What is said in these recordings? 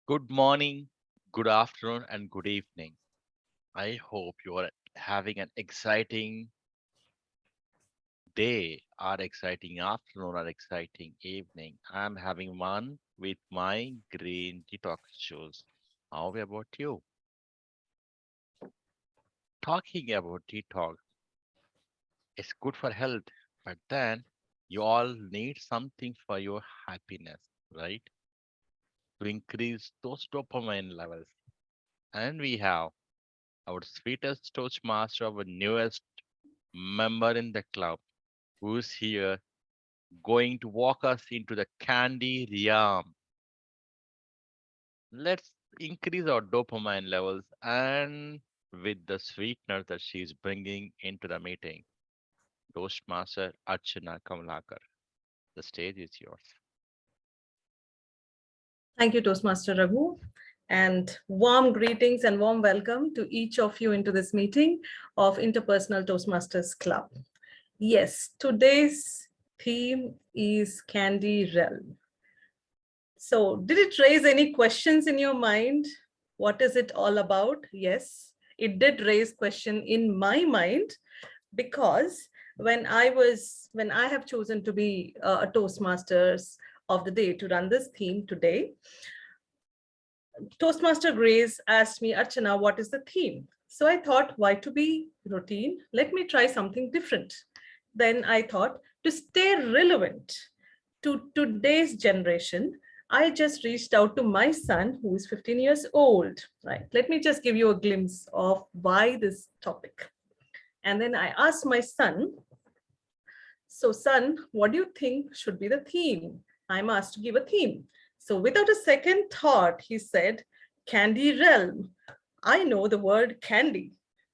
Good morning, good afternoon, and good evening. I hope you are having an exciting day, or exciting afternoon, or exciting evening. I'm having one with my green tea talk shows. How about you? Talking about tea talk is good for health, but then you all need something for your happiness, right? To increase those dopamine levels. And we have our sweetest Toastmaster, our newest member in the club, who's here going to walk us into the candy realm. Let's increase our dopamine levels and with the sweetener that she's bringing into the meeting. Toastmaster Archana Kamalakar, the stage is yours. Thank you, Toastmaster Raghu. And warm greetings and warm welcome to each of you into this meeting of Interpersonal Toastmasters Club. Yes, today's theme is Candy Realm. So did it raise any questions in your mind? What is it all about? Yes, it did raise question in my mind because when I have chosen to be a Toastmasters of the day to run this theme today, Toastmaster Grace asked me, Archana, what is the theme? So I thought, why to be routine? Let me try something different. Then I thought, to stay relevant to today's generation, I just reached out to my son, who is 15 years old. Right? Let me just give you a glimpse of why this topic. And then I asked my son, so son, what do you think should be the theme? I'm asked to give a theme. So without a second thought, he said, Candy Realm. I know the word candy,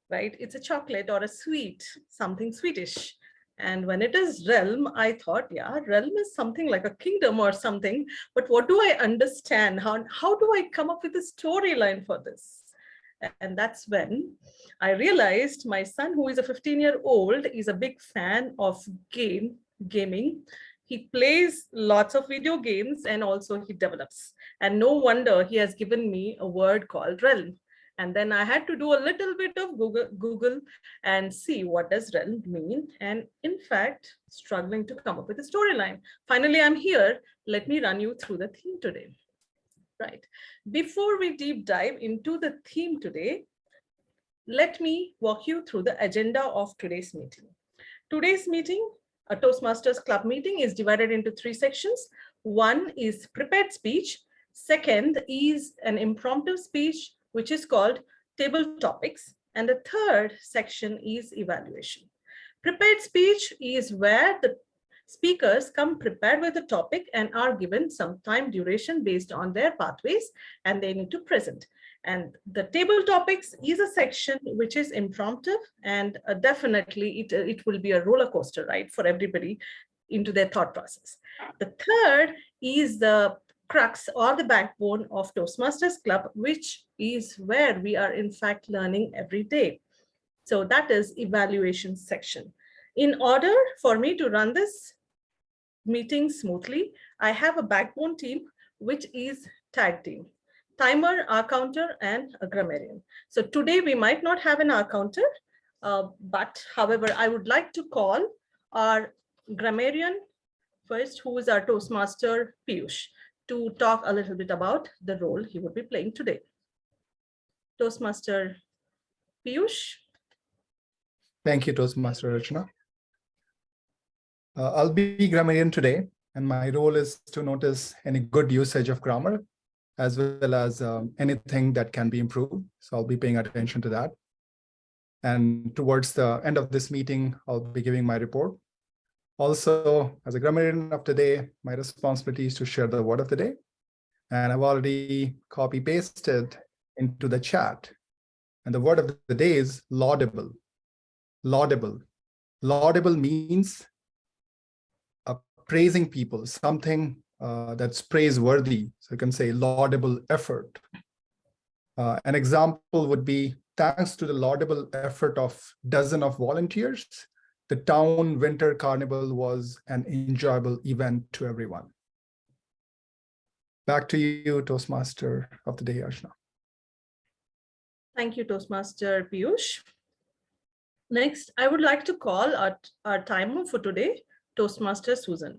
right? It's a chocolate or a sweet, something sweetish. And when it is realm, I thought, yeah, realm is something like a kingdom or something. But what do I understand? How do I come up with a storyline for this? And that's when I realized my son, who is a 15-year-old, is a big fan of gaming. He plays lots of video games and also he develops. And no wonder he has given me a word called realm. And then I had to do a little bit of Google and see what does realm mean. And in fact, struggling to come up with a storyline. Finally, I'm here. Let me run you through the theme today. Right. Before we deep dive into the theme today, let me walk you through the agenda of today's meeting. Today's meeting, a Toastmasters Club meeting, is divided into three sections. One is prepared speech. Second is an impromptu speech, which is called table topics. And the third section is evaluation. Prepared speech is where the speakers come prepared with a topic and are given some time duration based on their pathways and they need to present. And the table topics is a section which is impromptu and definitely it will be a roller coaster ride for everybody into their thought process. The third is the crux or the backbone of Toastmasters Club, which is where we are in fact learning every day. So that is evaluation section. In order for me to run this meeting smoothly, I have a backbone team, which is tag team. Timer, R counter, and a grammarian. So today we might not have an R counter, but however, I would like to call our grammarian first, who is our Toastmaster Piyush, to talk a little bit about the role he would be playing today. Toastmaster Piyush. Thank you, Toastmaster Archana. I'll be grammarian today, and my role is to notice any good usage of grammar, as well as anything that can be improved. So I'll be paying attention to that. And towards the end of this meeting, I'll be giving my report. Also, as a grammarian of today, my responsibility is to share the word of the day. And I've already copy-pasted into the chat. And the word of the day is laudable. Laudable. Laudable means praising people, something that's praiseworthy. So you can say laudable effort. An example would be, thanks to the laudable effort of dozen of volunteers, the town winter carnival was an enjoyable event to everyone. Back to you, Toastmaster of the day, Archana. Thank you, Toastmaster Piyush. Next, I would like to call our timer for today, Toastmaster Susan.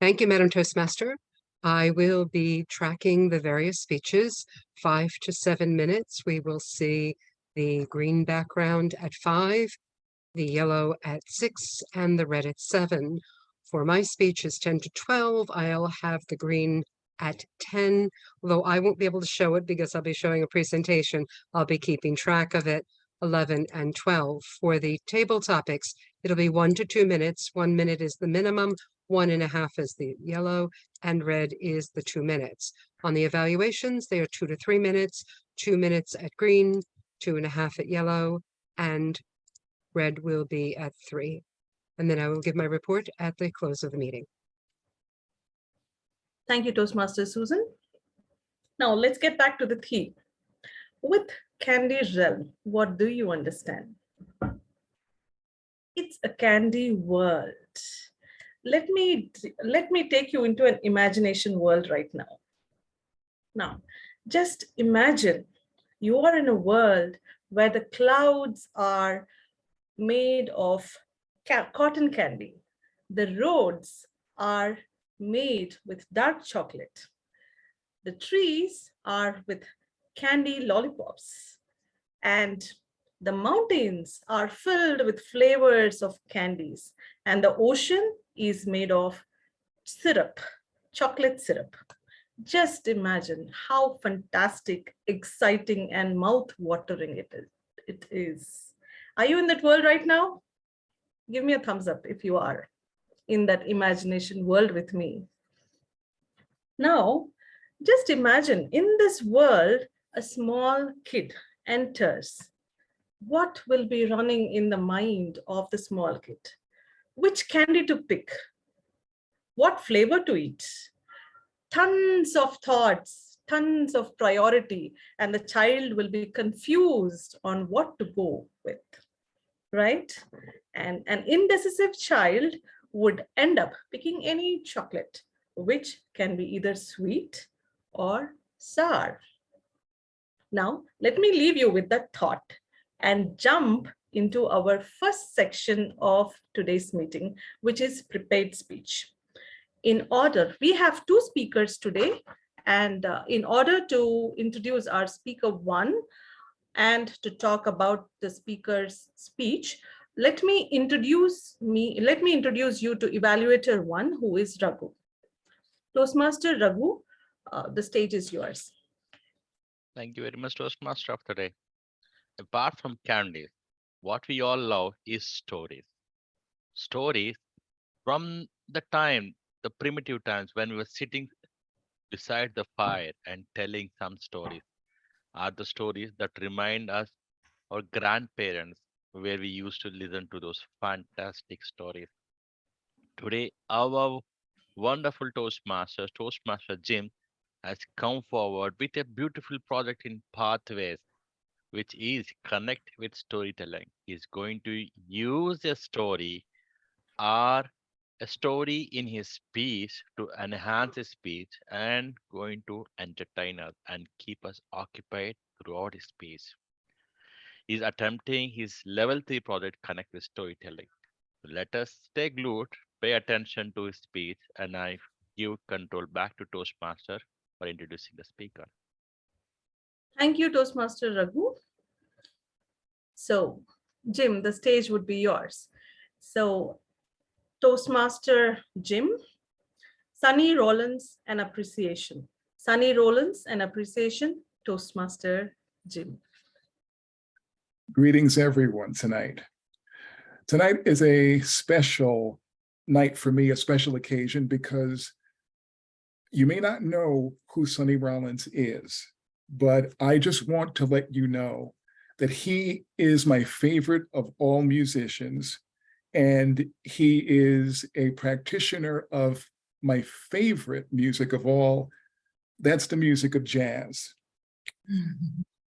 Thank you, Madam Toastmaster. I will be tracking the various speeches, 5 to 7 minutes. We will see the green background at 5, the yellow at 6, and the red at 7. For my speech is 10 to 12. I'll have the green at 10, although I won't be able to show it because I'll be showing a presentation. I'll be keeping track of it, 11 and 12. For the table topics, it'll be 1 to 2 minutes. 1 minute is the minimum. 1.5 is the yellow, and red is the 2 minutes. On the evaluations, they are 2 to 3 minutes, 2 minutes at green, 2.5 at yellow, and red will be at 3. And then I will give my report at the close of the meeting. Thank you, Toastmaster Susan. Now let's get back to the theme. With Candy Realm, what do you understand? It's a candy world. Let me take you into an imagination world right now. Now, just imagine you are in a world where the clouds are made of cotton candy. The roads are made with dark chocolate. The trees are with candy lollipops. And the mountains are filled with flavors of candies. And the ocean is made of syrup, chocolate syrup. Just imagine how fantastic, exciting, and mouth-watering it is. Are you in that world right now? Give me a thumbs up if you are in that imagination world with me. Now, just imagine in this world, a small kid enters. What will be running in the mind of the small kid? Which candy to pick? What flavor to eat? Tons of thoughts, tons of priority, and the child will be confused on what to go with, right? And an indecisive child would end up picking any chocolate, which can be either sweet or sour. Now, let me leave you with that thought and jump into our first section of today's meeting, which is prepared speech. In order, we have 2 speakers today, and in order to introduce our speaker 1 and to talk about the speaker's speech, let me introduce you to evaluator 1, who is Raghu. Toastmaster Raghu, the stage is yours. Thank you very much, Toastmaster of the day. Apart from candies, what we all love is stories. Stories from the primitive times when we were sitting beside the fire and telling some stories, are the stories that remind us our grandparents where we used to listen to those fantastic stories. Today, our wonderful Toastmaster Jim, has come forward with a beautiful project in Pathways, which is connect with storytelling. He's going to use a story or a story in his speech to enhance his speech and going to entertain us and keep us occupied throughout his speech. He's attempting his level 3 project connect with storytelling. Let us stay glued, pay attention to his speech, and I give control back to Toastmaster for introducing the speaker. Thank you, Toastmaster Raghu. So, Jim, the stage would be yours. So, Toastmaster Jim, Sunny Rollins and appreciation. Sunny Rollins and appreciation, Toastmaster Jim. Greetings, everyone, tonight. Tonight is a special night for me, a special occasion, because you may not know who Sonny Rollins is, but I just want to let you know that he is my favorite of all musicians, and he is a practitioner of my favorite music of all. That's the music of jazz.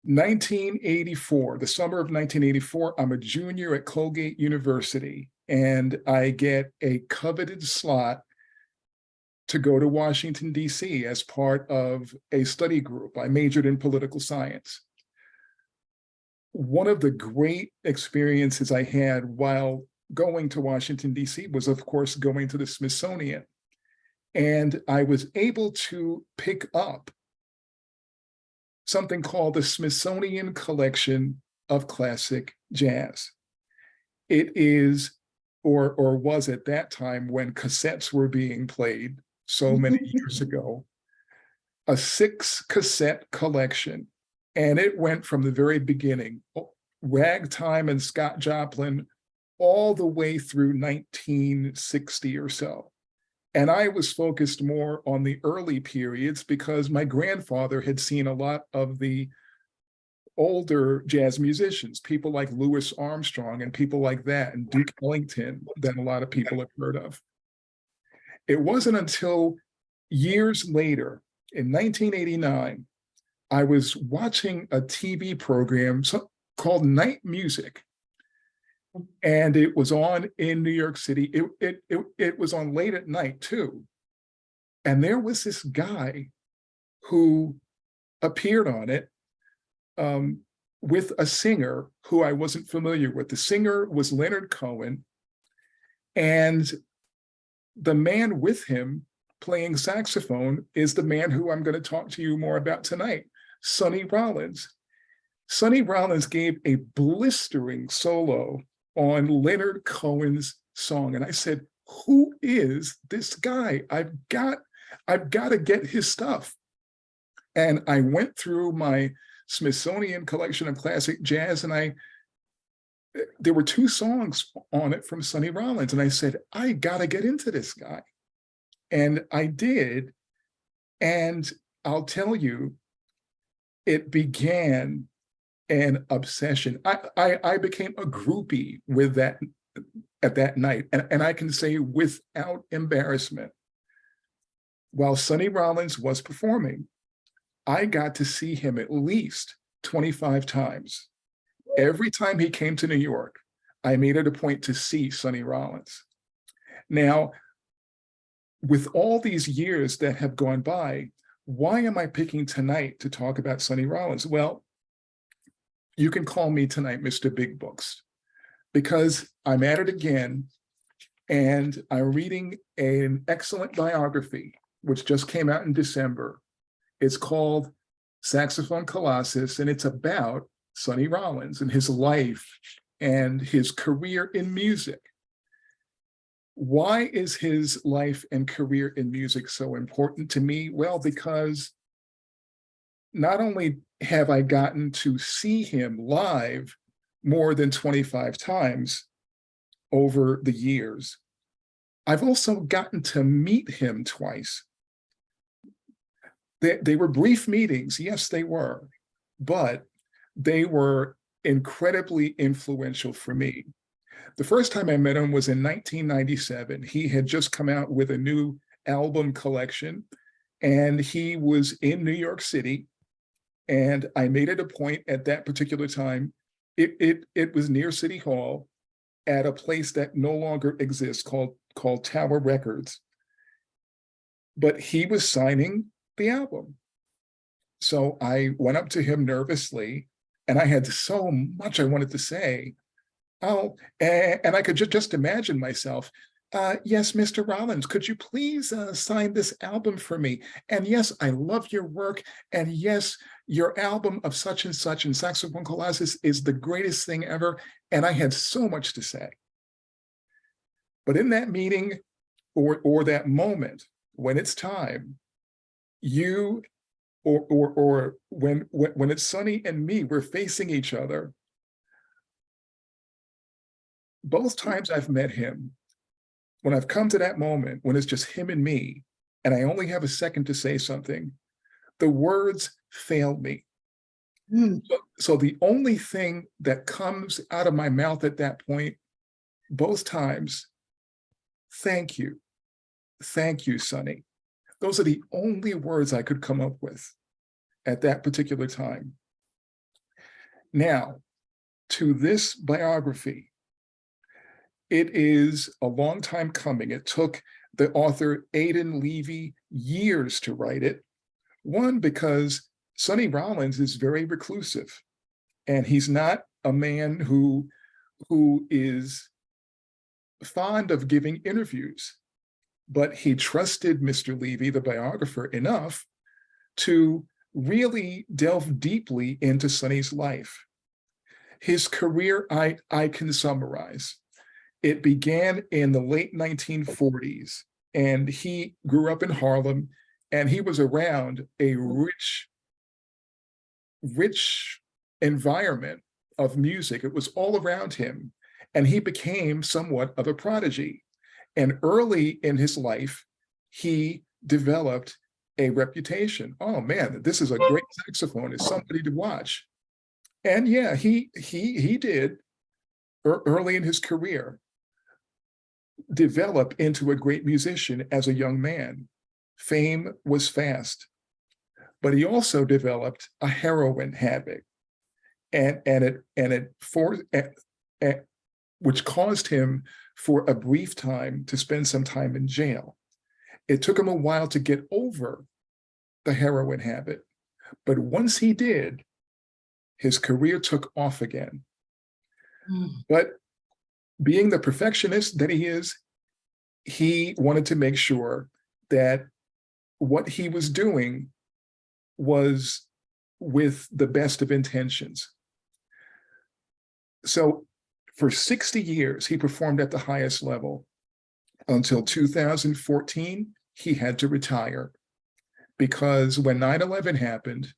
1984, the summer of 1984, I'm a junior at Colgate University, and I get a coveted slot to go to Washington, D.C. as part of a study group. I majored in political science. One of the great experiences I had while going to Washington, D.C. was, of course, going to the Smithsonian. And I was able to pick up something called the Smithsonian Collection of Classic Jazz. It is, or was at that time when cassettes were being played so many years ago, a 6-cassette collection. And it went from the very beginning, ragtime and Scott Joplin, all the way through 1960 or so. And I was focused more on the early periods because my grandfather had seen a lot of the older jazz musicians, people like Louis Armstrong and people like that, and Duke Ellington, that a lot of people have heard of. It wasn't until years later, in 1989, I was watching a TV program called Night Music, and it was on in New York City. It was on late at night too. And there was this guy who appeared on it with a singer who I wasn't familiar with. The singer was Leonard Cohen, and the man with him playing saxophone is the man who I'm going to talk to you more about tonight, Sonny Rollins. Sonny Rollins gave a blistering solo on Leonard Cohen's song. And I said, who is this guy? I've got to get his stuff. And I went through my Smithsonian Collection of Classic Jazz, and there were 2 songs on it from Sonny Rollins. And I said, I got to get into this guy. And I did. And I'll tell you, it began an obsession. I became a groupie with that at that night. And I can say without embarrassment, while Sonny Rollins was performing, I got to see him at least 25 times. Every time he came to New York, I made it a point to see Sonny Rollins. Now, with all these years that have gone by, why am I picking tonight to talk about Sonny Rollins? Well, you can call me tonight Mr. Big Books, because I'm at it again, and I'm reading an excellent biography, which just came out in December. It's called Saxophone Colossus, and it's about Sonny Rollins and his life and his career in music. Why is his life and career in music so important to me? Well, because not only have I gotten to see him live more than 25 times over the years, I've also gotten to meet him twice. They were brief meetings, yes, they were, but they were incredibly influential for me. The first time I met him was in 1997. He had just come out with a new album collection, and he was in New York City. And I made it a point at that particular time. It was near City Hall at a place that no longer exists called Tower Records. But he was signing the album. So I went up to him nervously, and I had so much I wanted to say. Oh, and I could just imagine myself. Yes, Mr. Rollins, could you please sign this album for me? And yes, I love your work. And yes, your album of such and Saxophone Colossus is the greatest thing ever. And I had so much to say. But in that meeting or that moment, when it's time, you or when it's Sonny and me, we're facing each other. Both times I've met him, when I've come to that moment, when it's just him and me, and I only have a second to say something, the words fail me. So the only thing that comes out of my mouth at that point, both times, thank you, Sonny. Those are the only words I could come up with at that particular time. Now, to this biography, It is a long time coming. It took the author Aidan Levy years to write it. One, because Sonny Rollins is very reclusive, and he's not a man who is fond of giving interviews, but he trusted Mr. Levy, the biographer, enough to really delve deeply into Sonny's life. His career, I can summarize. It began in the late 1940s, and he grew up in Harlem, and he was around a rich environment of music. It was all around him, and he became somewhat of a prodigy. And early in his life, he developed a reputation. Oh man, this is a great saxophonist, somebody to watch. And yeah, he did early in his career develop into a great musician as a young man. Fame was fast, but he also developed a heroin habit, which caused him for a brief time to spend some time in jail. It took him a while to get over the heroin habit, but once he did, his career took off again. But being the perfectionist that he is, he wanted to make sure that what he was doing was with the best of intentions. So for 60 years, he performed at the highest level. Until 2014, he had to retire because when 9/11 happened,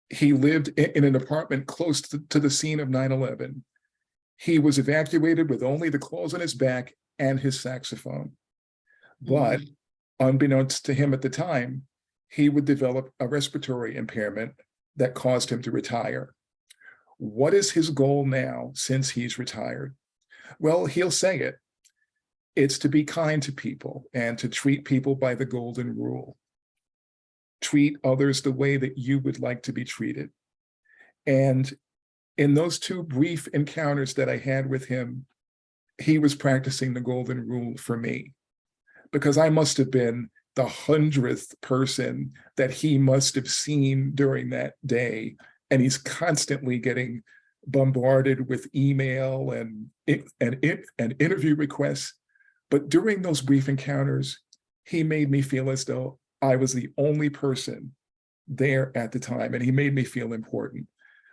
he lived in an apartment close to the scene of 9/11. He was evacuated with only the clothes on his back and his saxophone. But unbeknownst to him at the time, he would develop a respiratory impairment that caused him to retire. What is his goal now since he's retired? Well, he'll say it. It's to be kind to people and to treat people by the golden rule. Treat others the way that you would like to be treated. And in those two brief encounters that I had with him, he was practicing the golden rule for me, because I must have been the 100th person that he must have seen during that day. And he's constantly getting bombarded with email and interview requests. But during those brief encounters, he made me feel as though I was the only person there at the time, and he made me feel important.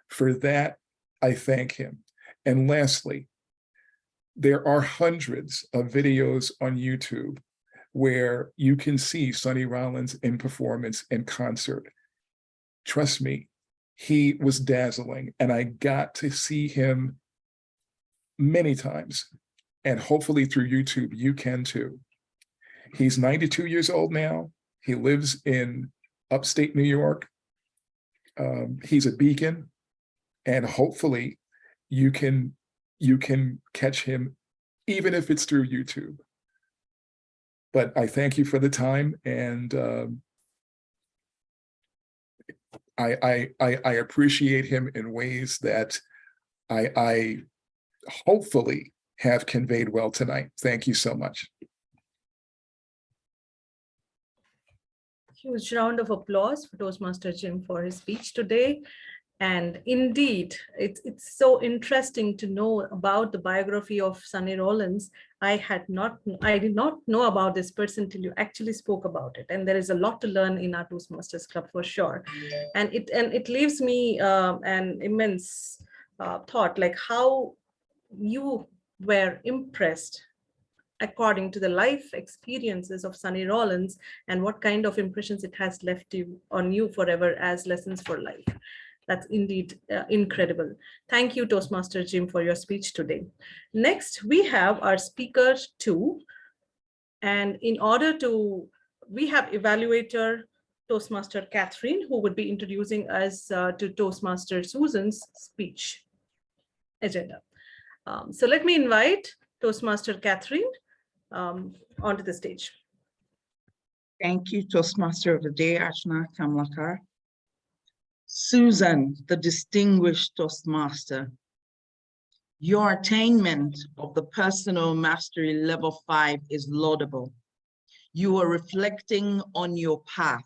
For that, I thank him. And lastly, there are hundreds of videos on YouTube where you can see Sonny Rollins in performance in concert. Trust me, he was dazzling, and I got to see him many times, and hopefully through YouTube, you can too. He's 92 years old now. He lives in upstate New York. He's a beacon, and hopefully you can catch him, even if it's through YouTube. But I thank you for the time, and I appreciate him in ways that I hopefully have conveyed well tonight. Thank you so much. Huge round of applause for Toastmaster Jim for his speech today. And indeed, it's so interesting to know about the biography of Sonny Rollins. I did not know about this person till you actually spoke about it. And there is a lot to learn in our Toastmasters Club for sure. And it leaves me an immense thought, like how you were impressed according to the life experiences of Sonny Rollins and what kind of impressions it has left on you forever as lessons for life. That's indeed incredible. Thank you, Toastmaster Jim, for your speech today. Next, we have our speaker 2. And in order to, we have evaluator Toastmaster Catherine, who would be introducing us to Toastmaster Susan's speech agenda. So let me invite Toastmaster Catherine onto the stage. Thank you, Toastmaster of the Day, Archana Kamlakar. Susan, the distinguished Toastmaster, Your attainment of the personal mastery level 5 is laudable. You are reflecting on your path.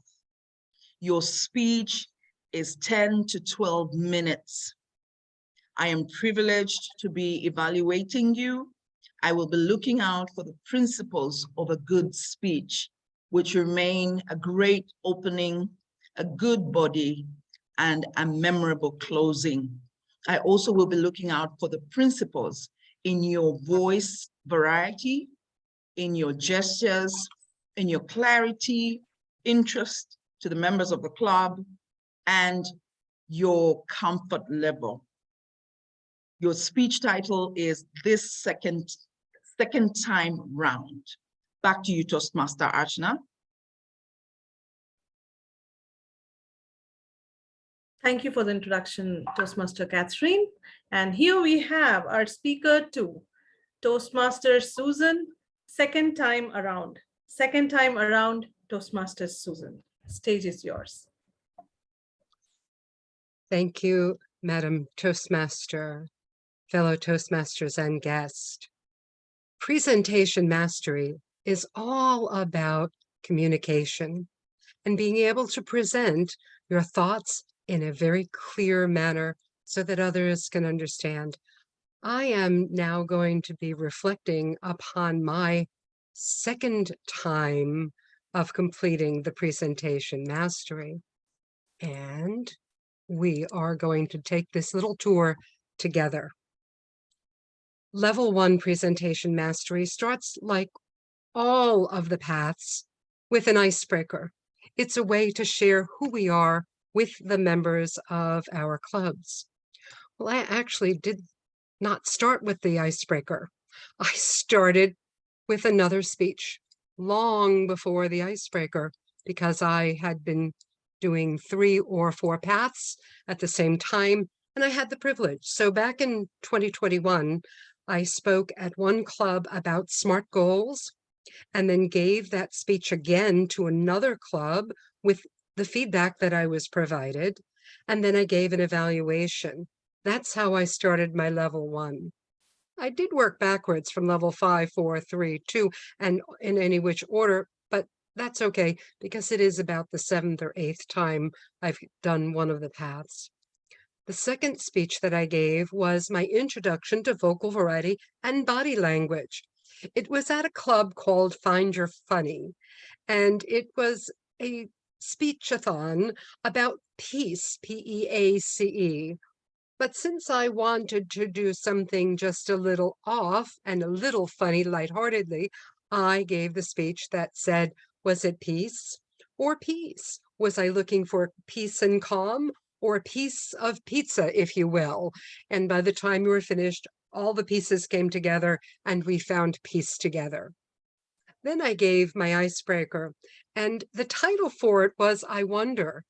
Your speech is 10 to 12 minutes. I am privileged to be evaluating you. I will be looking out for the principles of a good speech, which remain a great opening, a good body, and a memorable closing. I also will be looking out for the principles in your voice variety, in your gestures, in your clarity, interest to the members of the club, and your comfort level. Your speech title is This Second Time Round. Back to you, Toastmaster Archana. Thank you for the introduction, Toastmaster Catherine. And here we have our speaker two, Toastmaster Susan, second time around. Second time around, Toastmaster Susan. Stage is yours. Thank you, Madam Toastmaster, fellow Toastmasters and guests. Presentation mastery is all about communication and being able to present your thoughts in a very clear manner so that others can understand. I am now going to be reflecting upon my second time of completing the presentation mastery. And we are going to take this little tour together. Level 1 presentation mastery starts, like all of the paths, with an icebreaker. It's a way to share who we are with the members of our clubs. Well, I actually did not start with the icebreaker. I started with another speech long before the icebreaker because I had been doing 3 or 4 paths at the same time, and I had the privilege. So back in 2021, I spoke at one club about SMART goals and then gave that speech again to another club with the feedback that I was provided. And then I gave an evaluation. That's how I started my level 1. I did work backwards from level 5, 4, 3, 2, and in any which order, but that's okay because it is about the 7th or 8th time I've done one of the paths. The second speech that I gave was my introduction to vocal variety and body language. It was at a club called Find Your Funny, and it was a speech-a-thon about peace, P-E-A-C-E. But since I wanted to do something just a little off and a little funny lightheartedly, I gave the speech that said, was it peace or peace? Was I looking for peace and calm or a piece of pizza, if you will? And by the time we were finished, all the pieces came together and we found peace together. Then I gave my icebreaker, and the title for it was I Wonder.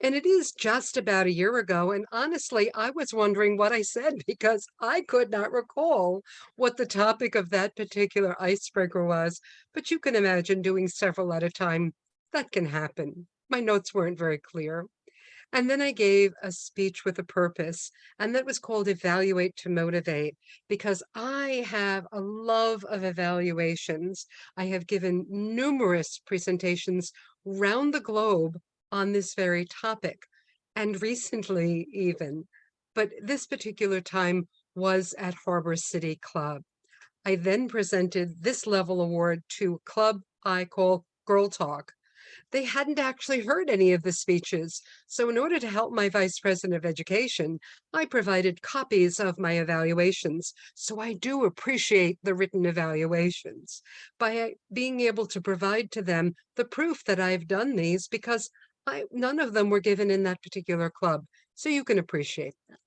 And it is just about a year ago, and honestly, I was wondering what I said because I could not recall what the topic of that particular icebreaker was. But you can imagine doing several at a time. That can happen. My notes weren't very clear. And then I gave a speech with a purpose, and that was called Evaluate to Motivate, because I have a love of evaluations. I have given numerous presentations around the globe on this very topic, and recently even, but this particular time was at Harbor City Club. I then presented this level award to a club I call Girl Talk. They hadn't actually heard any of the speeches, so in order to help my Vice President of Education, I provided copies of my evaluations. So I do appreciate the written evaluations by being able to provide to them the proof that I've done these, because none of them were given in that particular club, so you can appreciate that.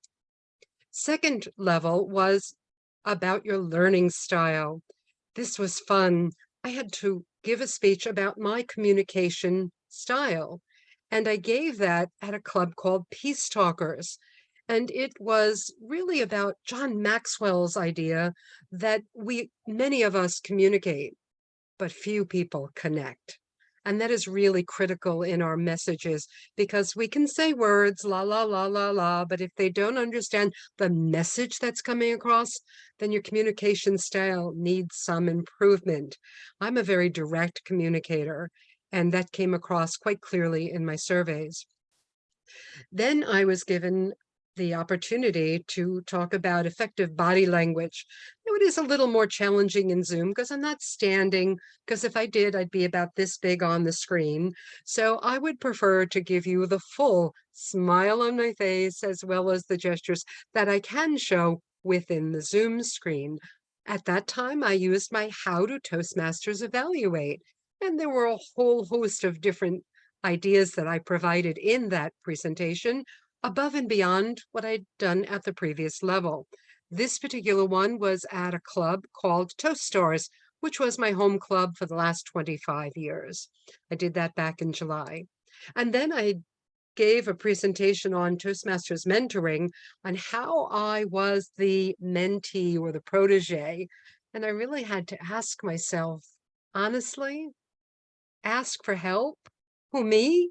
Second level was about your learning style. This was fun. I had to give a speech about my communication style, and I gave that at a club called Peace Talkers. And it was really about John Maxwell's idea that many of us communicate, but few people connect. And that is really critical in our messages, because we can say words, la, la, la, la, la, but if they don't understand the message that's coming across, then your communication style needs some improvement. I'm a very direct communicator, and that came across quite clearly in my surveys. Then I was given the opportunity to talk about effective body language. Now, it is a little more challenging in Zoom because I'm not standing, because if I did, I'd be about this big on the screen. So I would prefer to give you the full smile on my face as well as the gestures that I can show within the Zoom screen. At that time, I used my How Do Toastmasters Evaluate? And there were a whole host of different ideas that I provided in that presentation above and beyond what I'd done at the previous level. This particular one was at a club called Toast Stars, which was my home club for the last 25 years. I did that back in July. And then I gave a presentation on Toastmasters mentoring on how I was the mentee or the protege. And I really had to ask myself, honestly, ask for help? Who, me?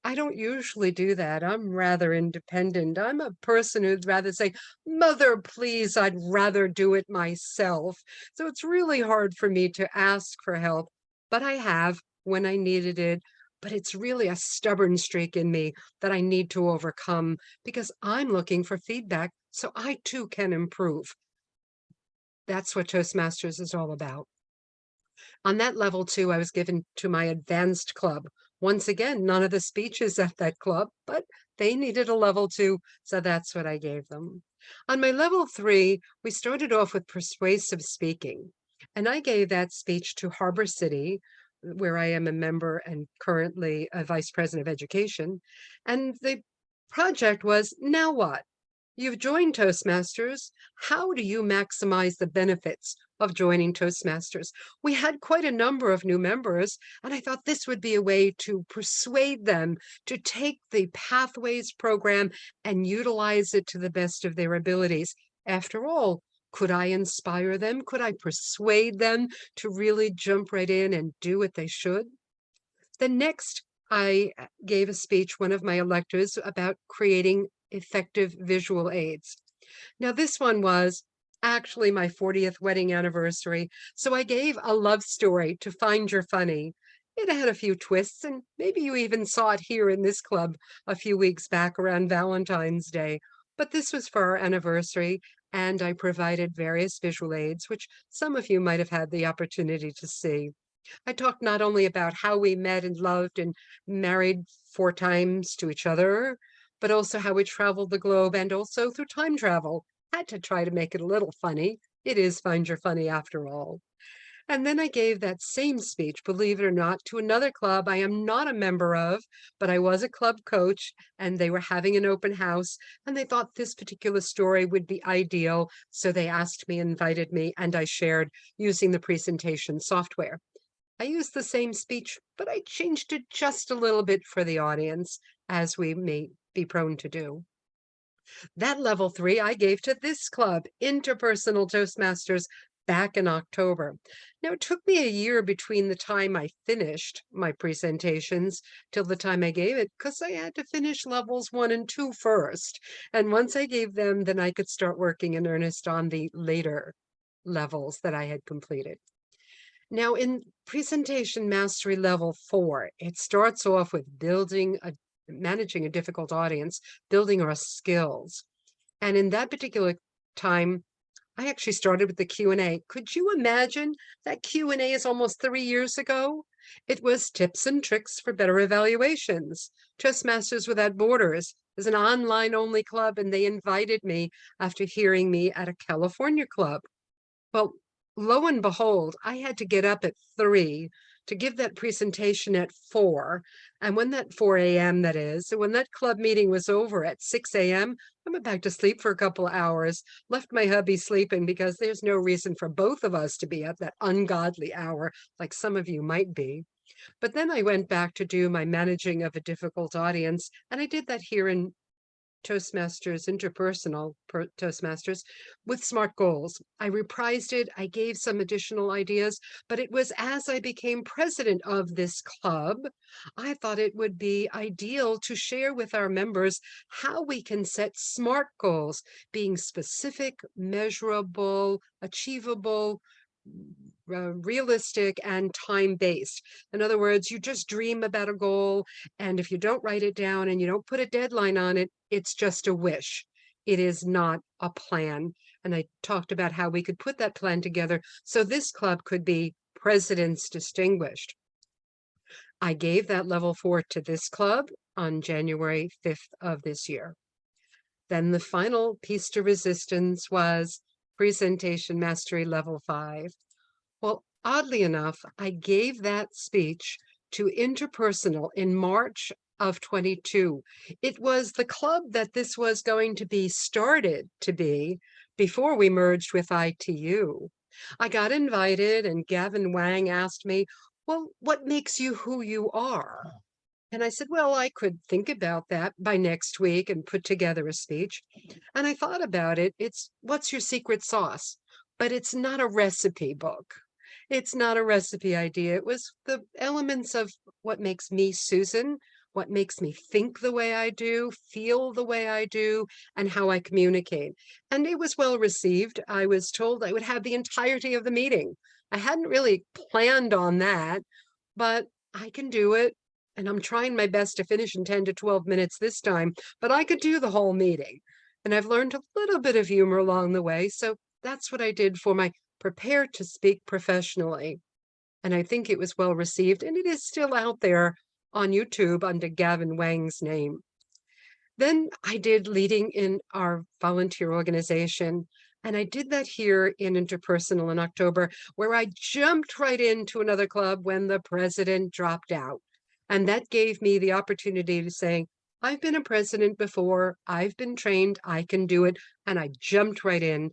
I don't usually do that. I'm rather independent. I'm a person who'd rather say, Mother, please, I'd rather do it myself. So it's really hard for me to ask for help, but I have when I needed it. But it's really a stubborn streak in me that I need to overcome, because I'm looking for feedback so I too can improve. That's what Toastmasters is all about. On that level too, I was given to my advanced club. Once again, none of the speeches at that club, but they needed a level 2, so that's what I gave them. On my level 3, we started off with persuasive speaking, and I gave that speech to Harbor City, where I am a member and currently a vice president of education. And the project was, now what? You've joined Toastmasters. How do you maximize the benefits of joining Toastmasters? We had quite a number of new members, and I thought this would be a way to persuade them to take the Pathways program and utilize it to the best of their abilities. After all, could I inspire them? Could I persuade them to really jump right in and do what they should? Then next, I gave a speech, one of my electors, about creating effective visual aids. Now, this one was actually my 40th wedding anniversary, so I gave a love story to Find Your Funny. It had a few twists, and maybe you even saw it here in this club a few weeks back around Valentine's Day. But this was for our anniversary, and I provided various visual aids, which some of you might have had the opportunity to see. I talked not only about how we met and loved and married 4 times to each other, but also how we traveled the globe, and also through time travel. Had to try to make it a little funny. It is Find Your Funny after all. And then I gave that same speech, believe it or not, to another club I am not a member of, but I was a club coach, and they were having an open house, and they thought this particular story would be ideal. So they asked me, invited me, and I shared using the presentation software. I used the same speech, but I changed it just a little bit for the audience, as we may be prone to do. That level 3 I gave to this club, Interpersonal Toastmasters, back in October. Now, it took me a year between the time I finished my presentations till the time I gave it, because I had to finish levels 1 and 2 first. And once I gave them, then I could start working in earnest on the later levels that I had completed. Now, in presentation mastery level 4, it starts off with managing a difficult audience, building our skills. And in that particular time, I actually started with the Q&A. Could you imagine that Q&A is almost 3 years ago? It was tips and tricks for better evaluations. Toastmasters Without Borders is an online-only club, and they invited me after hearing me at a California club. Well, lo and behold, I had to get up at 3 to give that presentation at 4. And when that 4 a.m. that is, so when that club meeting was over at 6 a.m., I went back to sleep for a couple of hours, left my hubby sleeping, because there's no reason for both of us to be at that ungodly hour like some of you might be. But then I went back to do my managing of a difficult audience, and I did that here in Toastmasters, Interpersonal Toastmasters with SMART goals. I reprised it. I gave some additional ideas, but it was as I became president of this club, I thought it would be ideal to share with our members how we can set SMART goals, being specific, measurable, achievable, realistic, and time-based. In other words, you just dream about a goal, and if you don't write it down and you don't put a deadline on it, it's just a wish. It is not a plan. And I talked about how we could put that plan together so this club could be President's Distinguished. I gave that level 4 to this club on January 5th of this year. Then the final piece to resistance was Presentation Mastery level 5. Well, oddly enough, I gave that speech to Interpersonal in March of 22. It was the club that this was going to be started to be before we merged with ITU. I got invited and Gavin Wang asked me, well, what makes you who you are? And I said, well, I could think about that by next week and put together a speech. And I thought about it. It's what's your secret sauce? But it's not a recipe book. It's not a recipe idea. It was the elements of what makes me Susan, what makes me think the way I do, feel the way I do, and how I communicate. And it was well received. I was told I would have the entirety of the meeting. I hadn't really planned on that, but I can do it. And I'm trying my best to finish in 10 to 12 minutes this time, but I could do the whole meeting. And I've learned a little bit of humor along the way. So that's what I did for my Prepare to Speak Professionally. And I think it was well received, and it is still out there on YouTube under Gavin Wang's name. Then I did leading in our volunteer organization. And I did that here in Interpersonal in October, where I jumped right into another club when the president dropped out. And that gave me the opportunity to say, I've been a president before, I've been trained, I can do it. And I jumped right in.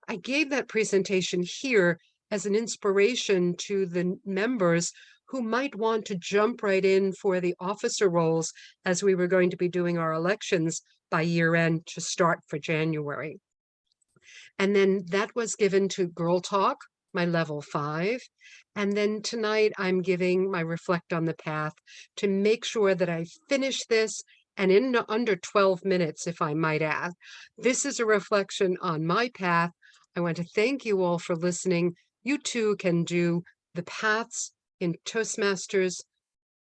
I gave that presentation here as an inspiration to the members who might want to jump right in for the officer roles as we were going to be doing our elections by year end to start for January. And then that was given to Girl Talk, my level 5. And then tonight I'm giving my Reflect on the Path to make sure that I finish this and in under 12 minutes, if I might add. This is a reflection on my path. I want to thank you all for listening. You too can do the paths in Toastmasters.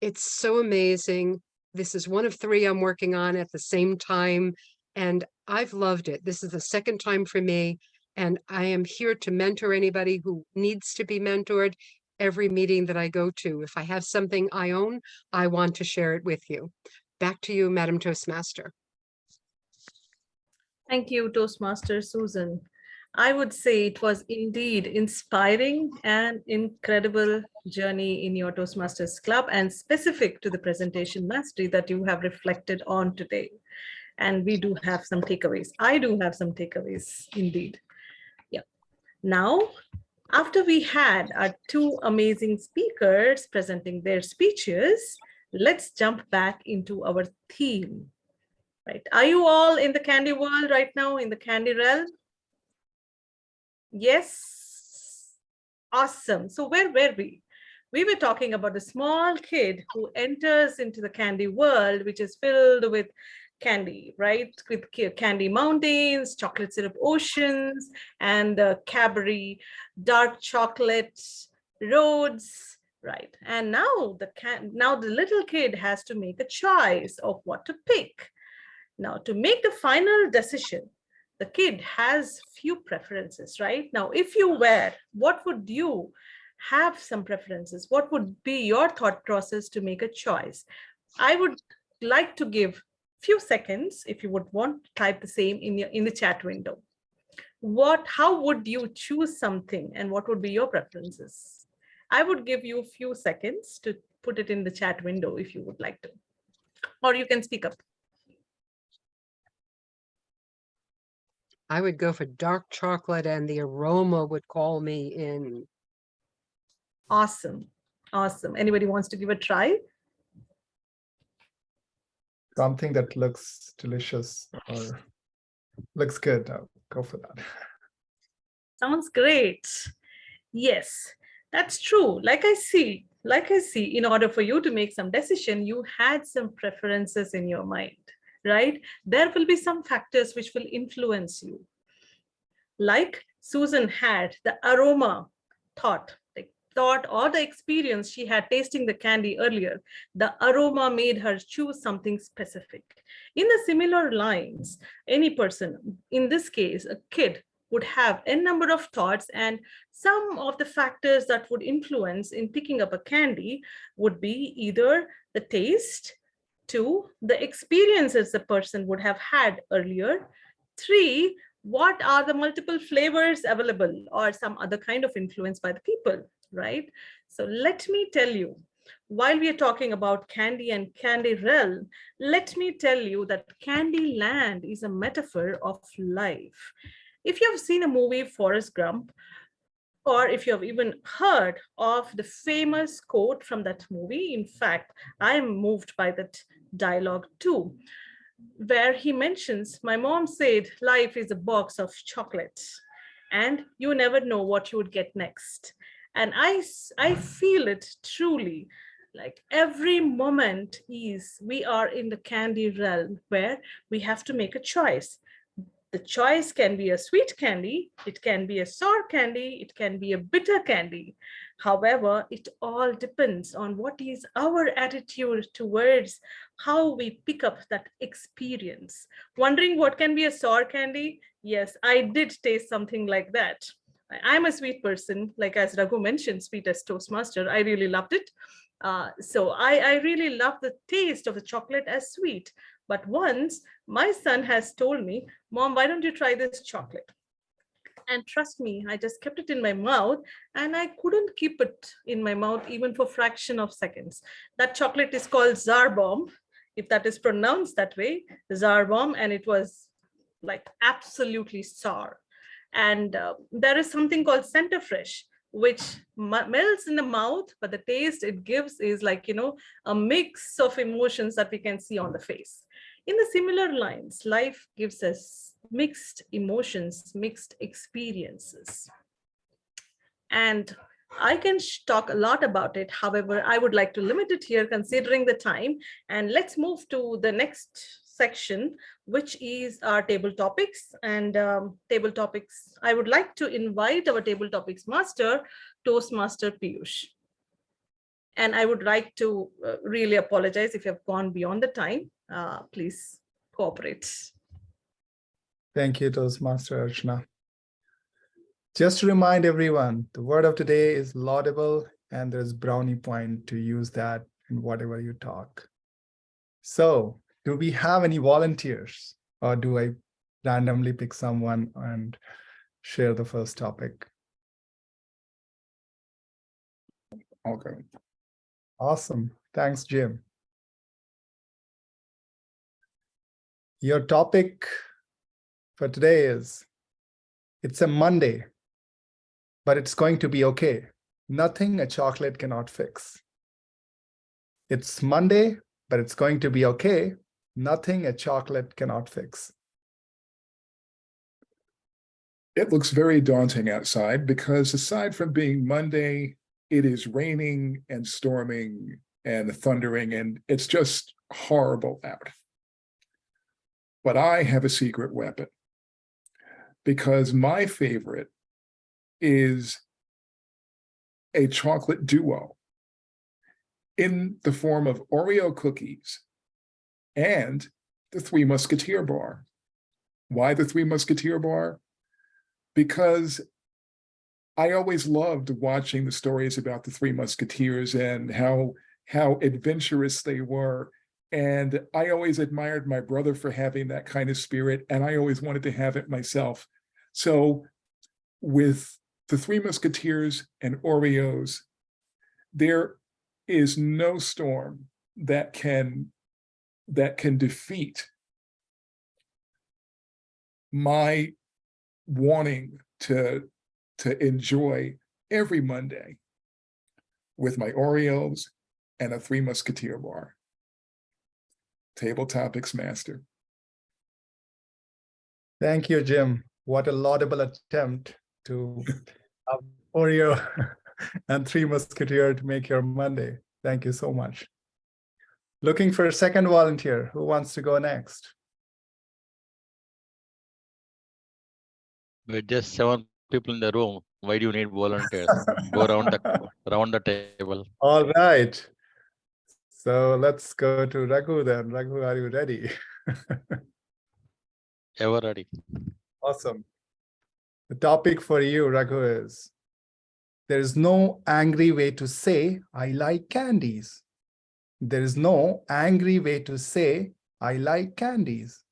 It's so amazing. This is one of 3 I'm working on at the same time, and I've loved it. This is the second time for me, and I am here to mentor anybody who needs to be mentored every meeting that I go to. If I have something I own, I want to share it with you. Back to you, Madam Toastmaster. Thank you, Toastmaster Susan. I would say it was indeed inspiring and incredible journey in your Toastmasters Club and specific to the presentation mastery that you have reflected on today. And we do have some takeaways. I do have some takeaways indeed. Yeah. Now, after we had our 2 amazing speakers presenting their speeches, let's jump back into our theme. Right. Are you all in the candy world right now, in the candy realm? Yes. Awesome. So where were we? We were talking about a small kid who enters into the candy world, which is filled with candy, right? With candy mountains, chocolate syrup oceans, and Cadbury dark chocolate roads, right? And now the little kid has to make a choice of what to pick. Now, to make the final decision, the kid has few preferences, right? Now, if you were, what would you have some preferences? What would be your thought process to make a choice? I would like to give few seconds if you would want to type the same in the chat window. How would you choose something and what would be your preferences? I would give you a few seconds to put it in the chat window if you would like to, or you can speak up. I would go for dark chocolate and the aroma would call me in. Awesome. Awesome. Anybody wants to give a try? Something that looks delicious or looks good. I'll go for that. Sounds great. Yes, that's true. Like I see, in order for you to make some decision, you had some preferences in your mind, right? There will be some factors which will influence you. Like Susan had the aroma thought, the thought or the experience she had tasting the candy earlier, the aroma made her choose something specific. In the similar lines, any person, in this case, a kid, would have a number of thoughts, and some of the factors that would influence in picking up a candy would be either the taste, 2, the experiences the person would have had earlier, 3, what are the multiple flavors available, or some other kind of influence by the people, right? So let me tell you, while we are talking about candy and candy realm, let me tell you that candy land is a metaphor of life. If you have seen a movie Forrest Gump, or if you have even heard of the famous quote from that movie, in fact, I am moved by that dialogue too, where he mentions, my mom said, life is a box of chocolates and you never know what you would get next. And I feel it truly, like every moment we are in the candy realm where we have to make a choice. The choice can be a sweet candy, it can be a sour candy, it can be a bitter candy. However, it all depends on what is our attitude towards how we pick up that experience. Wondering what can be a sour candy? Yes, I did taste something like that. I'm a sweet person, like as Raghu mentioned, sweet as Toastmaster. I really loved it. So I really love the taste of the chocolate as sweet. But once my son has told me, Mom, why don't you try this chocolate? And trust me, I just kept it in my mouth and I couldn't keep it in my mouth even for a fraction of seconds. That chocolate is called Tsar Bomb, if that is pronounced that way, Tsar Bomb, and it was like absolutely sour. And there is something called Center Fresh, which melts in the mouth, but the taste it gives is like, a mix of emotions that we can see on the face. In the similar lines, life gives us mixed emotions, mixed experiences. And I can talk a lot about it. However, I would like to limit it here considering the time. And let's move to the next section, which is our table topics. And table topics, I would like to invite our table topics master, Toastmaster Piyush. And I would like to really apologize if you have gone beyond the time. Please cooperate. Thank you, Toastmaster Archana. Just to remind everyone, the word of today is laudable, and there's brownie point to use that in whatever you talk. So, do we have any volunteers, or do I randomly pick someone and share the first topic? Okay. Awesome. Thanks, Jim. Your topic for today is, it's a Monday, but it's going to be okay. Nothing a chocolate cannot fix. It's Monday, but it's going to be okay. Nothing a chocolate cannot fix. It looks very daunting outside because aside from being Monday, it is raining and storming and thundering, and it's just horrible out. But I have a secret weapon because my favorite is a chocolate duo in the form of Oreo cookies and the Three Musketeer bar. Why the Three Musketeer bar? Because I always loved watching the stories about the Three Musketeers and how adventurous they were. And I always admired my brother for having that kind of spirit, and I always wanted to have it myself. So with the Three Musketeers and Oreos, there is no storm that can defeat my wanting to enjoy every Monday with my Oreos and a Three Musketeer bar. Table Topics Master. Thank you, Jim. What a laudable attempt to have Oreo and Three Musketeer to make your Monday. Thank you so much. Looking for a second volunteer. Who wants to go next? With just 7 people in the room, why do you need volunteers? Go around the table. All right. So let's go to Raghu then. Raghu, are you ready? Ever ready? Awesome. The topic for you, Raghu, is there is no angry way to say, I like candies. There is no angry way to say, I like candies.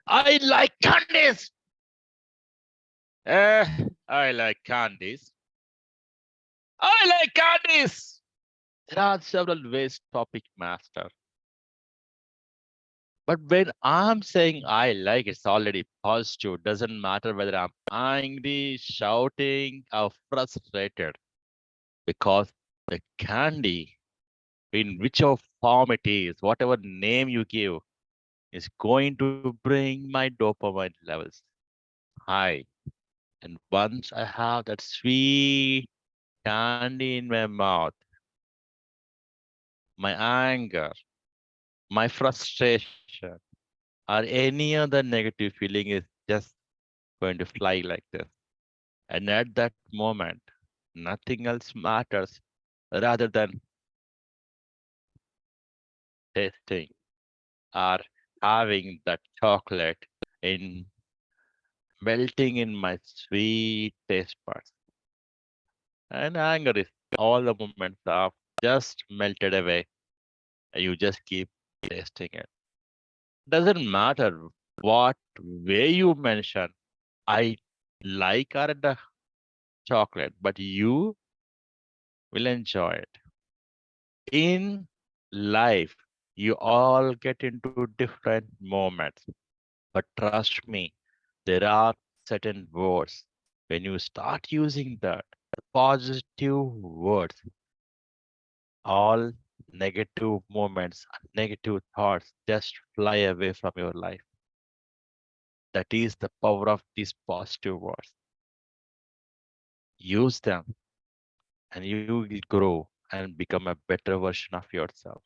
I like candies. I like candies. I like candies. There are several ways, topic master. But when I'm saying I like, it's already positive. Doesn't matter whether I'm angry, shouting, or frustrated. Because the candy, in whichever form it is, whatever name you give, is going to bring my dopamine levels high. And once I have that sweet candy in my mouth, my anger, my frustration, or any other negative feeling is just going to fly like this. And at that moment, nothing else matters rather than tasting or having that chocolate in melting in my sweet taste buds. And anger is all the moments of just melted away. You just keep tasting it. Doesn't matter what way you mention, I like or the chocolate, but you will enjoy it. In life, you all get into different moments, but trust me, there are certain words. When you start using that positive words, all negative moments, negative thoughts just fly away from your life. That is the power of these positive words. Use them and you will grow and become a better version of yourself.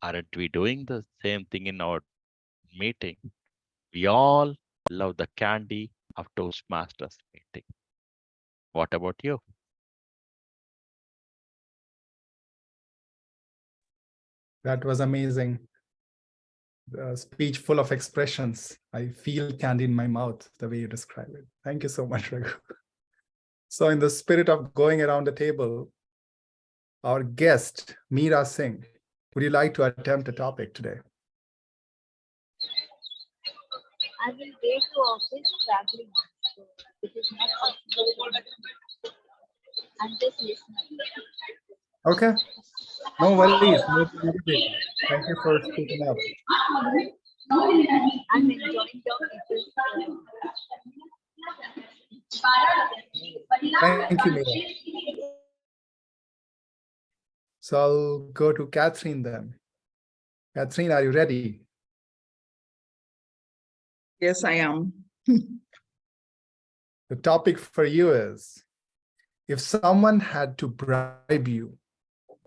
Aren't we doing the same thing in our meeting? We all love the candy of Toastmasters meeting. What about you? That was amazing. The speech full of expressions. I feel candy in my mouth, the way you describe it. Thank you so much, Raghu. So in the spirit of going around the table, our guest, Meera Singh, would you like to attempt a topic today? I will get to office traveling, so it is not possible. I'm just listening. Okay, no worries. No worries. Thank you for speaking up. I'm enjoying your people's. Thank you, Meera. So I'll go to Catherine then. Catherine, are you ready? Yes, I am. The topic for you is, if someone had to bribe you,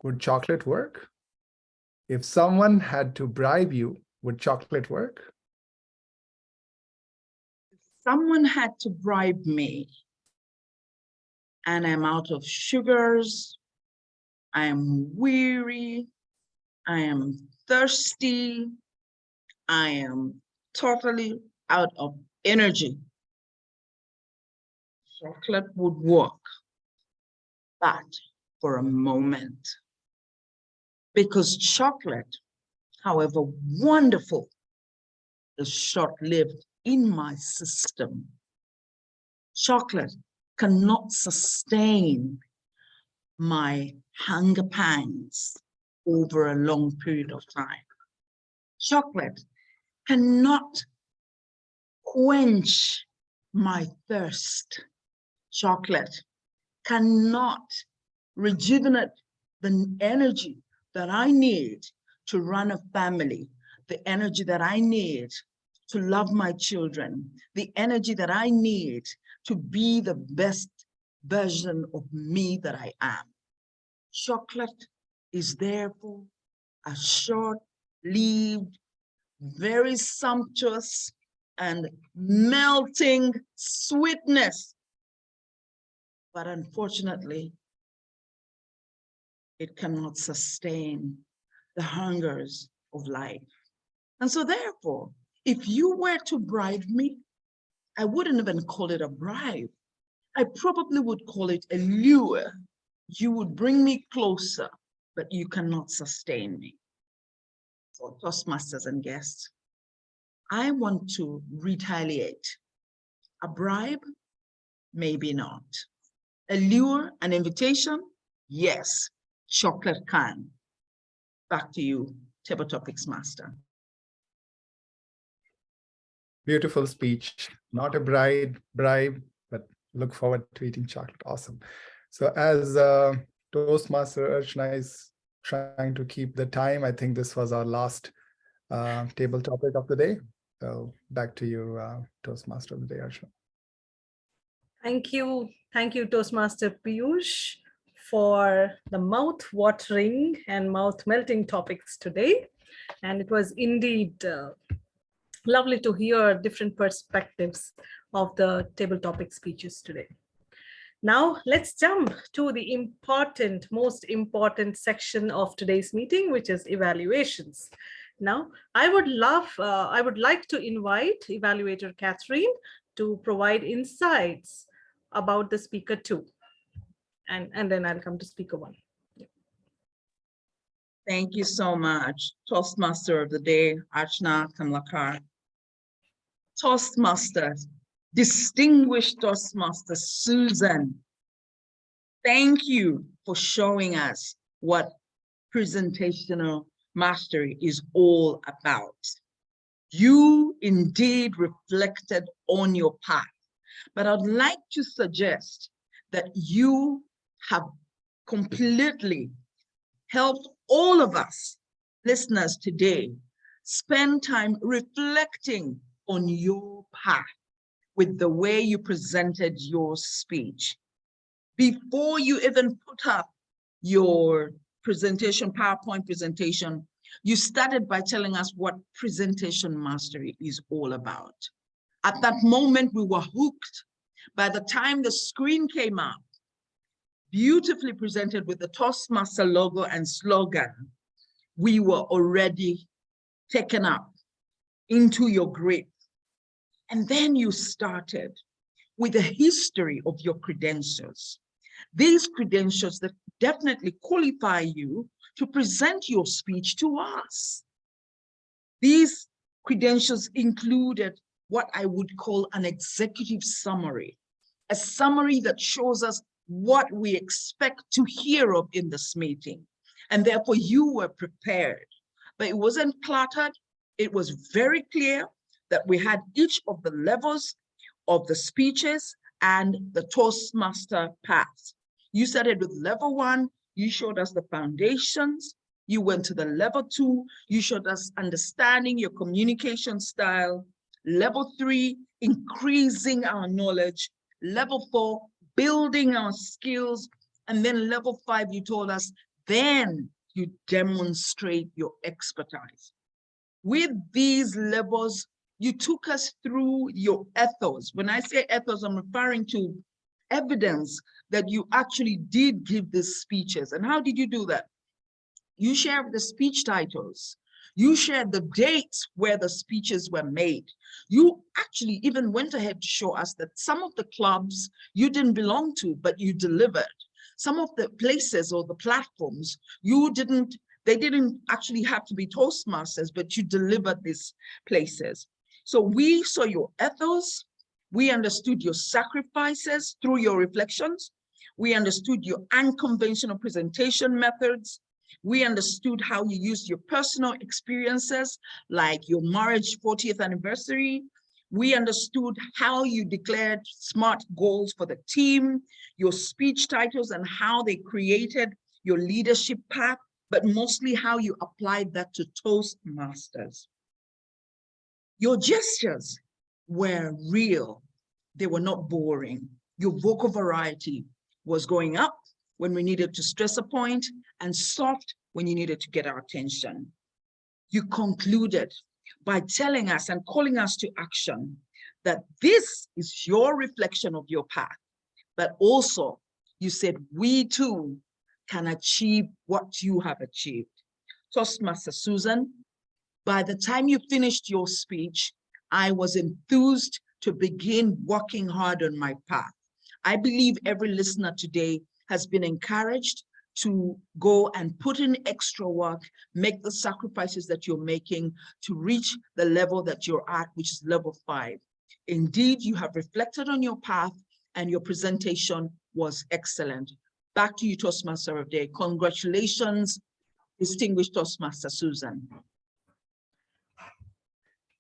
would chocolate work? If someone had to bribe you, would chocolate work? Someone had to bribe me, and I'm out of sugars. I am weary. I am thirsty. I am totally out of energy. Chocolate would work, but for a moment. Because chocolate, however wonderful, is short-lived in my system. Chocolate cannot sustain my hunger pangs over a long period of time. Chocolate cannot quench my thirst. Chocolate cannot rejuvenate the energy that I need to run a family, the energy that I need to love my children, the energy that I need to be the best version of me that I am. Chocolate is therefore a short-lived, very sumptuous and melting sweetness. But unfortunately, it cannot sustain the hungers of life. And so therefore, if you were to bribe me, I wouldn't even call it a bribe. I probably would call it a lure. You would bring me closer, but you cannot sustain me. So Toastmasters and guests, I want to retaliate. A bribe? Maybe not. A lure, an invitation? Yes, chocolate can. Back to you, Table Topics Master. Beautiful speech. Not a bribe, but look forward to eating chocolate. Awesome. So as Toastmaster Archana is trying to keep the time, I think this was our last table topic of the day. So back to you, Toastmaster of the day, Archana. Thank you, Toastmaster Piyush, for the mouth-watering and mouth-melting topics today. And it was indeed lovely to hear different perspectives of the table topic speeches today. Now let's jump to the most important section of today's meeting, which is evaluations. Now, I would like to invite evaluator Catherine to provide insights about the speaker 2. And then I'll come to speaker 1. Thank you so much, Toastmaster of the day, Archana Kamlakar. Toastmasters, distinguished Toastmaster Susan, thank you for showing us what presentational mastery is all about. You indeed reflected on your path, but I'd like to suggest that you have completely helped all of us listeners today spend time reflecting on your path with the way you presented your speech. Before you even put up your presentation, PowerPoint presentation, you started by telling us what presentation mastery is all about. At that moment, we were hooked. By the time the screen came up, beautifully presented with the Toastmaster logo and slogan, we were already taken up into your grip. And then you started with a history of your credentials. These credentials that definitely qualify you to present your speech to us. These credentials included what I would call an executive summary, a summary that shows us what we expect to hear of in this meeting. And therefore you were prepared, but it wasn't cluttered. It was very clear that we had each of the levels of the speeches and the Toastmaster paths. You started with level 1, you showed us the foundations. You went to the level 2, you showed us understanding your communication style. Level 3, increasing our knowledge. Level 4, building our skills. And then level 5, you told us, then you demonstrate your expertise. With these levels, you took us through your ethos. When I say ethos, I'm referring to evidence that you actually did give these speeches. And how did you do that? You shared the speech titles. You shared the dates where the speeches were made. You actually even went ahead to show us that some of the clubs you didn't belong to, but you delivered. Some of the places or the platforms they didn't actually have to be Toastmasters, but you delivered these places. So we saw your ethos. We understood your sacrifices through your reflections. We understood your unconventional presentation methods. We understood how you used your personal experiences, like your marriage 40th anniversary. We understood how you declared SMART goals for the team, your speech titles and how they created your leadership path, but mostly how you applied that to Toastmasters. Your gestures were real. They were not boring. Your vocal variety was going up when we needed to stress a point and soft when you needed to get our attention. You concluded by telling us and calling us to action that this is your reflection of your path, but also you said we too can achieve what you have achieved. Toastmaster Susan, by the time you finished your speech, I was enthused to begin working hard on my path. I believe every listener today has been encouraged to go and put in extra work, make the sacrifices that you're making to reach the level that you're at, which is level 5. Indeed, you have reflected on your path and your presentation was excellent. Back to you, Toastmaster of the Day. Congratulations, distinguished Toastmaster Susan.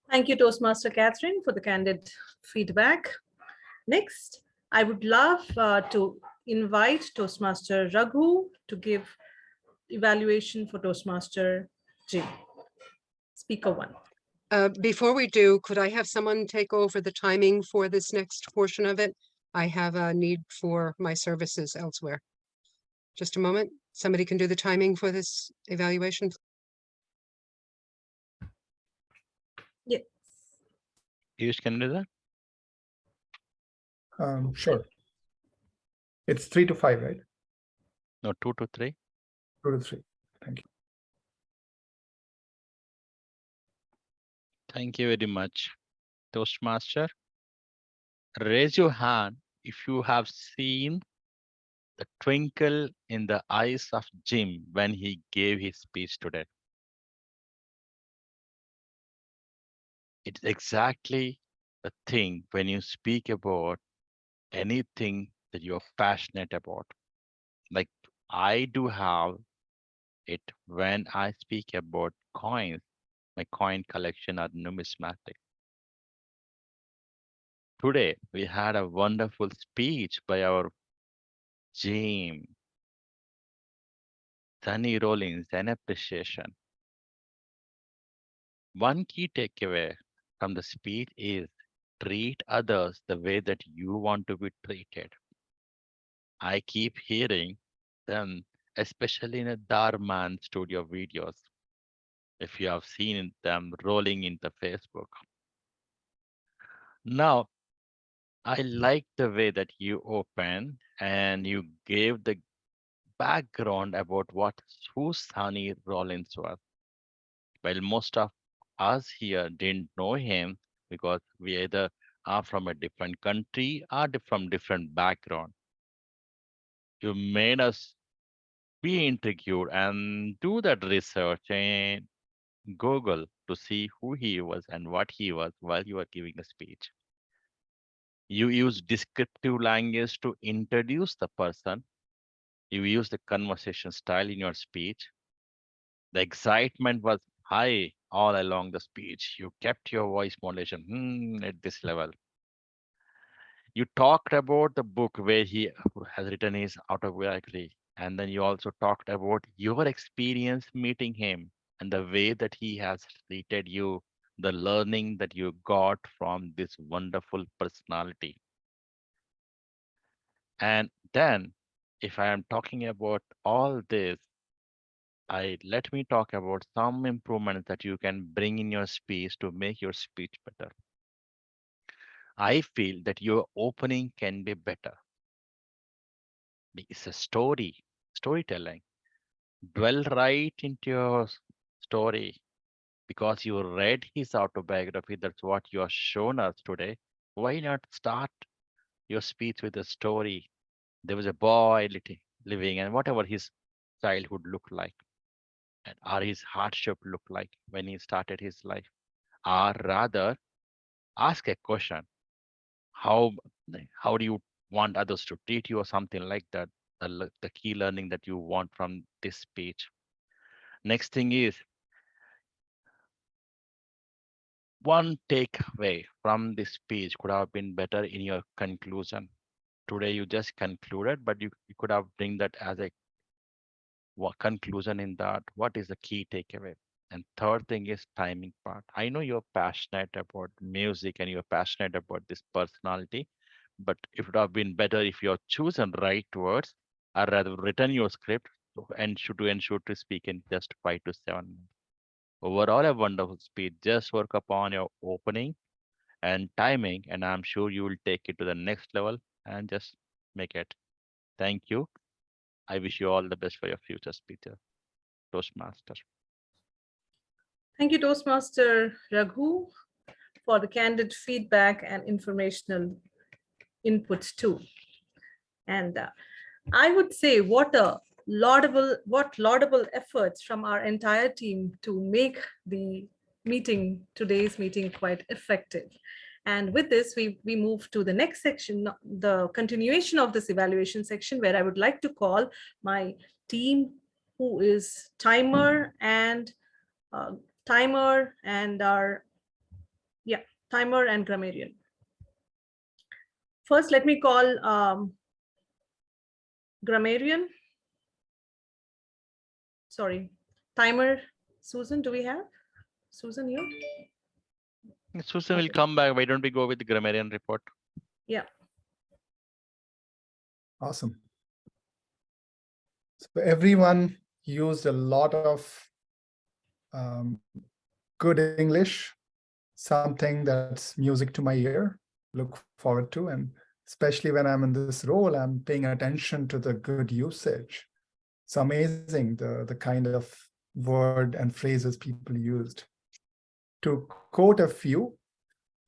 Thank you, Toastmaster Catherine, for the candid feedback. Next, I would love to invite Toastmaster Raghu to give evaluation for Toastmaster Jim. Speaker 1. Before we do, could I have someone take over the timing for this next portion of it? I have a need for my services elsewhere. Just a moment. Somebody can do the timing for this evaluation. Yes. Piyush, can you do that? Sure. It's 3 to 5, right? No, 2 to 3. 2 to 3. Thank you. Thank you very much. Toastmaster, raise your hand if you have seen the twinkle in the eyes of Jim when he gave his speech today. It's exactly the thing when you speak about anything that you're passionate about. Like I do have it when I speak about coins, my coin collection are numismatic. Today, we had a wonderful speech by our Jim, Sunny Rollins, and appreciation. One key takeaway from the speech is treat others the way that you want to be treated. I keep hearing them, especially in the Darman studio videos, if you have seen them rolling into Facebook. Now, I like the way that you opened and you gave the background about who Sonny Rollins was. While most of us here didn't know him because we either are from a different country or from different background. You made us be intrigued and do that research and Google to see who he was and what he was while you were giving the speech. You use descriptive language to introduce the person. You use the conversation style in your speech. The excitement was high all along the speech. You kept your voice modulation at this level. You talked about the book where he has written his autobiography. And then you also talked about your experience meeting him and the way that he has treated you, the learning that you got from this wonderful personality. And then, if I am talking about all this, let me talk about some improvements that you can bring in your speech to make your speech better. I feel that your opening can be better. It's a storytelling. Dwell right into your story because you read his autobiography. That's what you have shown us today. Why not start your speech with a story? There was a boy living, and whatever his childhood looked like, and or his hardship looked like when he started his life, or rather, ask a question: How how do you want others to treat you, or something like that? The key learning that you want from this speech. Next thing is one takeaway from this speech could have been better in your conclusion. Today you just concluded, but you could have bring that as a what conclusion in that, what is the key takeaway. And third thing is timing part. I know you're passionate about music and you're passionate about this personality, but it would have been better if you're chosen right words or rather written your script and should to ensure to speak in just 5 to 7 minutes. Overall, a wonderful speech. Just work upon your opening and timing, and I'm sure you will take it to the next level and just make it. Thank you. I wish you all the best for your future speaker, Toastmaster. Thank you, Toastmaster Raghu, for the candid feedback and informational input too. And I would say what laudable efforts from our entire team to make today's meeting quite effective. And with this, we move to the next section, the continuation of this evaluation section, where I would like to call my team, who is timer and grammarian. First, let me call grammarian. Sorry, timer. Susan, do we have Susan here? Susan will come back. Why don't we go with the grammarian report? Yeah. Awesome. So everyone used a lot of good English, something that's music to my ear, look forward to. And especially when I'm in this role, I'm paying attention to the good usage. It's amazing the kind of word and phrases people used. To quote a few,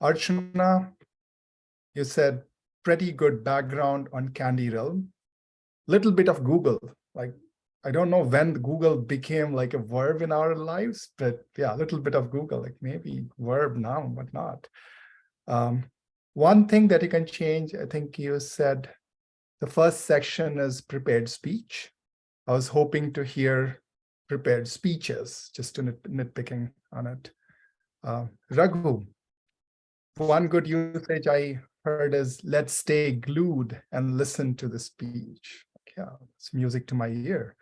Archana, you said, pretty good background on Candy Realm. Little bit of Google. Like, I don't know when Google became like a verb in our lives, but yeah, a little bit of Google, like maybe verb now, but not. One thing that you can change, I think you said the first section is prepared speech. I was hoping to hear prepared speeches, just to nitpicking on it. Raghu, one good usage I heard is, let's stay glued and listen to the speech. Yeah, it's music to my ear.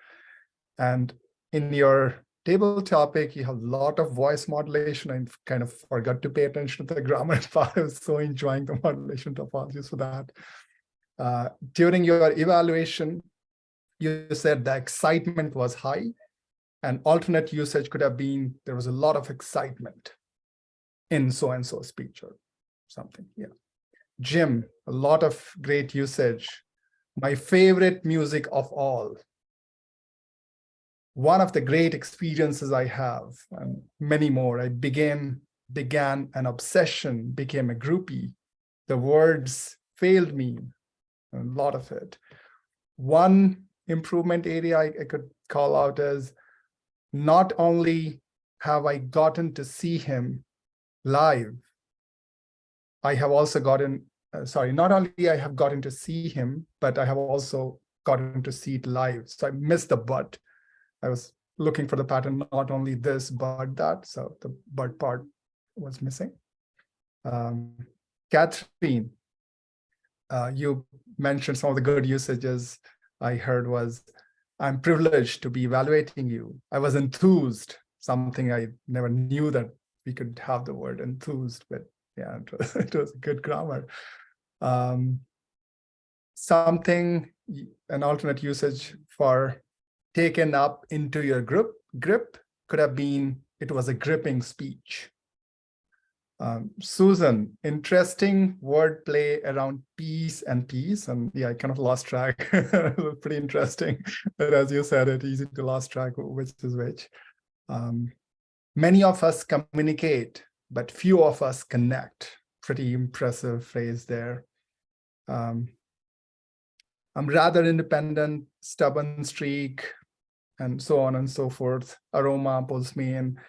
And in your table topic, you have a lot of voice modulation. I kind of forgot to pay attention to the grammar part. I was so enjoying the modulation. Apologies for that. During your evaluation, you said the excitement was high, and alternate usage could have been, there was a lot of excitement in so-and-so speech or something. Yeah. Jim, a lot of great usage. My favorite music of all. One of the great experiences I have, and many more. I began an obsession, became a groupie. The words failed me, a lot of it. One improvement area I could call out is, not only have I gotten to see him live, I have also gotten, not only I have gotten to see him, but I have also gotten to see it live. So I missed the but. I was looking for the pattern, not only this, but that. So the but part was missing. Catherine, you mentioned some of the good usages I heard was, I'm privileged to be evaluating you. I was enthused, something I never knew that we could have the word enthused, but yeah, it was good grammar. Something, an alternate usage for taken up into your grip could have been, it was a gripping speech. Susan, interesting wordplay around peace and peace. And yeah, I kind of lost track. It was pretty interesting. But as you said, it's easy to lose track of which is which. Many of us communicate, but few of us connect. Pretty impressive phrase there. I'm rather independent, stubborn streak, and so on and so forth. Aroma pulls me in.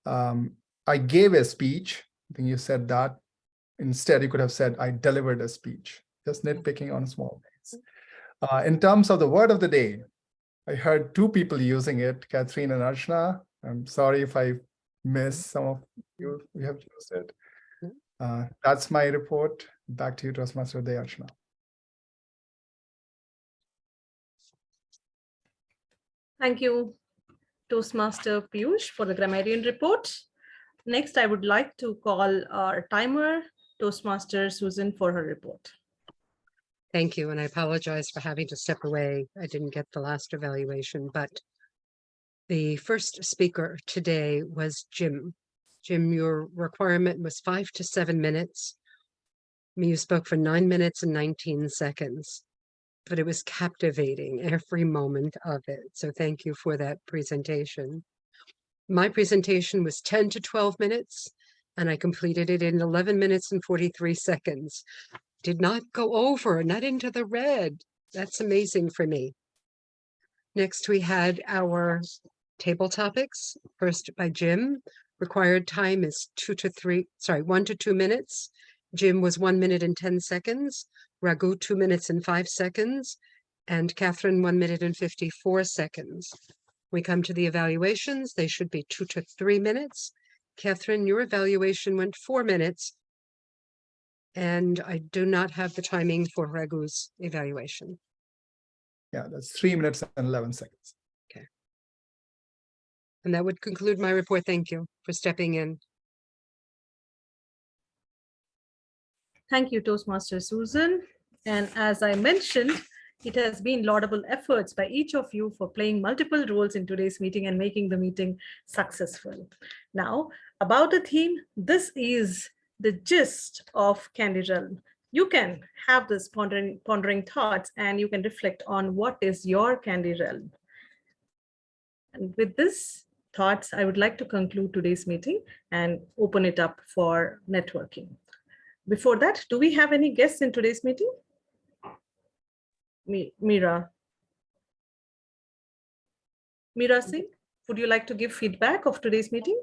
I gave a speech. I think you said that. Instead, you could have said, I delivered a speech. Just nitpicking on small things. In terms of the word of the day, I heard two people using it, Catherine and Archana. I'm sorry if I missed some of you who have used it. That's my report. Back to you, Toastmaster Day, Archana. Thank you, Toastmaster Piyush, for the grammarian report. Next, I would like to call our timer, Toastmaster Susan, for her report. Thank you, and I apologize for having to step away. I didn't get the last evaluation, but the first speaker today was Jim. Jim, your requirement was 5 to 7 minutes. You spoke for 9 minutes and 19 seconds, but it was captivating, every moment of it. So thank you for that presentation. My presentation was 10 to 12 minutes, and I completed it in 11 minutes and 43 seconds. Did not go over, not into the red. That's amazing for me. Next, we had our table topics, first by Jim. Required time is 1 to 2 minutes. Jim was 1 minute and 10 seconds. Raghu, 2 minutes and 5 seconds. And Catherine, 1 minute and 54 seconds. We come to the evaluations. They should be 2 to 3 minutes. Catherine, your evaluation went 4 minutes. And I do not have the timing for Raghu's evaluation. Yeah, that's 3 minutes and 11 seconds. Okay. And that would conclude my report. Thank you for stepping in. Thank you, Toastmaster Susan. And as I mentioned, it has been laudable efforts by each of you for playing multiple roles in today's meeting and making the meeting successful. Now, about the theme, this is the gist of Candy Realm. You can have this pondering thoughts, and you can reflect on what is your Candy Realm. And with this thoughts, I would like to conclude today's meeting and open it up for networking. Before that, do we have any guests in today's meeting? Meera Singh, would you like to give feedback of today's meeting?